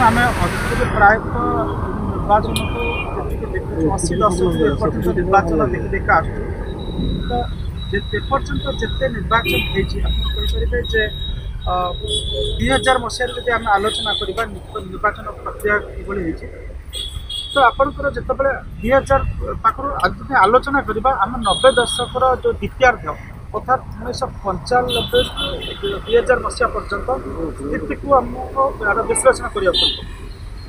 आम प्रायतः निर्वाचन को देखु 80 दशक निर्वाचन देखी देखा आसु तो एपर्यंत जिते निर्वाचन होपारे जे 2000 मसीह जब आम आलोचना करवा निर्वाचन प्रक्रिया किभली तो आपंकर जिते 2000 पाखर आज आलोचना करवा आम 90 दशक जो द्वितीयार्ध अर्थात 1995 2000 मसीहा पर्यंत स्थिति को आमको विश्लेषण करा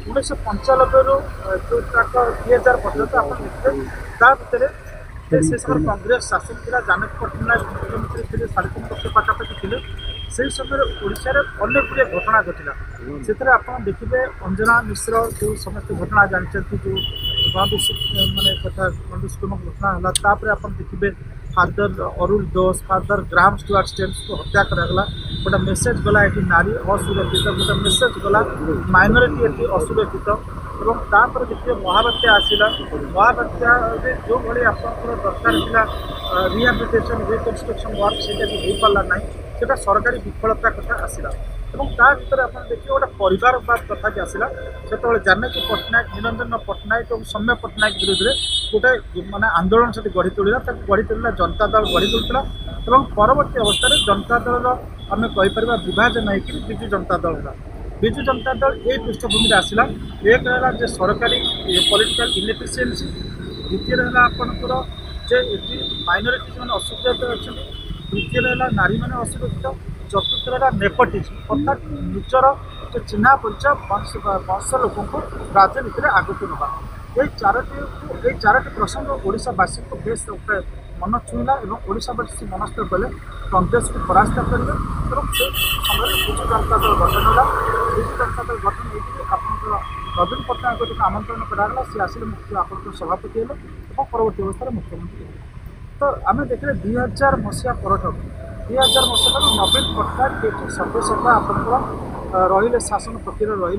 1995 रू जो 2000 पर्यंत आप देखते से समय कांग्रेस शासन था जानकी पट्टनायक मुख्यमंत्री थे 3.5 वर्ष पाखापाखि थे से समय ओडिशा अनेक गुड़े घटना घटला से आप देखिए अंजना मिश्र जो समस्त घटना जानते जो माने कथा गणदुष्कर्म घटना है तापर आप देखिए फादर अरुल दोष फादर ग्राम स्टुअर्ट स्टेन्स को हत्या करागला गोटे मेसेज गला ये नारी असुरक्षित गोटे मेसेज गला माइनोरिटी ये असुरक्षित और तापर देखिए महाबात्या आसला महाबात्या जो भाई आप दरकार था रिहाबिलिटेशन रिकन्स्ट्रक्शन वर्क से हो पारा ना से सरकारी विफलता कथा आसला भर आप देखिए गोटे परिवारवाद कथा भी आसला से जानकी पट्टनायक निरंजन पट्टनायक और सौम्य पट्टनायक विरुद्ध में गोटे माने आंदोलन से गढ़ी तोड़ा गढ़ी तोड़ा जनता दल गढ़ी तोड़ा और परवर्त अवस्था जनता दल आम कहीपर विभाजन होकर विजु जनता दल है विजु जनता दल ये पृष्ठभूमि आसला एक है सरकारी पॉलिटिकल इनएफिशिएंसी द्वितीय है आपंकर जे माइनोरिटी जो असुरक्षित अच्छा तृतीय है नारी मैंने असुरक्षित चतुर्थ है नेपोटिज्म अर्थात निजर जो चिन्ह परिचय वंश लोक राजनीति में आगक ना ये चारोटी प्रसंग ओडिशावासी को बेस मन छुईला और ओडिशावासी मनस्थ कले कांग्रेस को परास्त करेंगे और से समय विजु जनता दल गठन है विजु जनता दल गठन होकर आप नवीन पट्टनायक जो आमंत्रण कराला सी आसिले मुख्य आप सभापति है और परवर्त अवस्था मुख्यमंत्री तो आम देखिए 2000 मसीहा पर 2000 मसीहा नवीन पट्टनायक ये सदस्यता आप रही शासन प्रक्रिया रही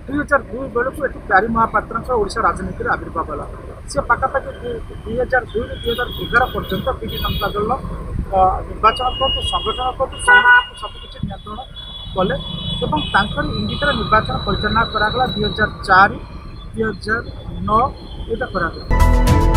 2002 बेलू ये प्यारी महापात्र ओडिशा राजनीति में आविर्भाव है सी पाखापाखि 2002 ରୁ 2011 पर्यंत विजु जनता दल निर्वाचन को संगठन को सबकि नियंत्रण कले और इंगित निर्वाचन परिचालना करागला 2004 2009 यहाँ करा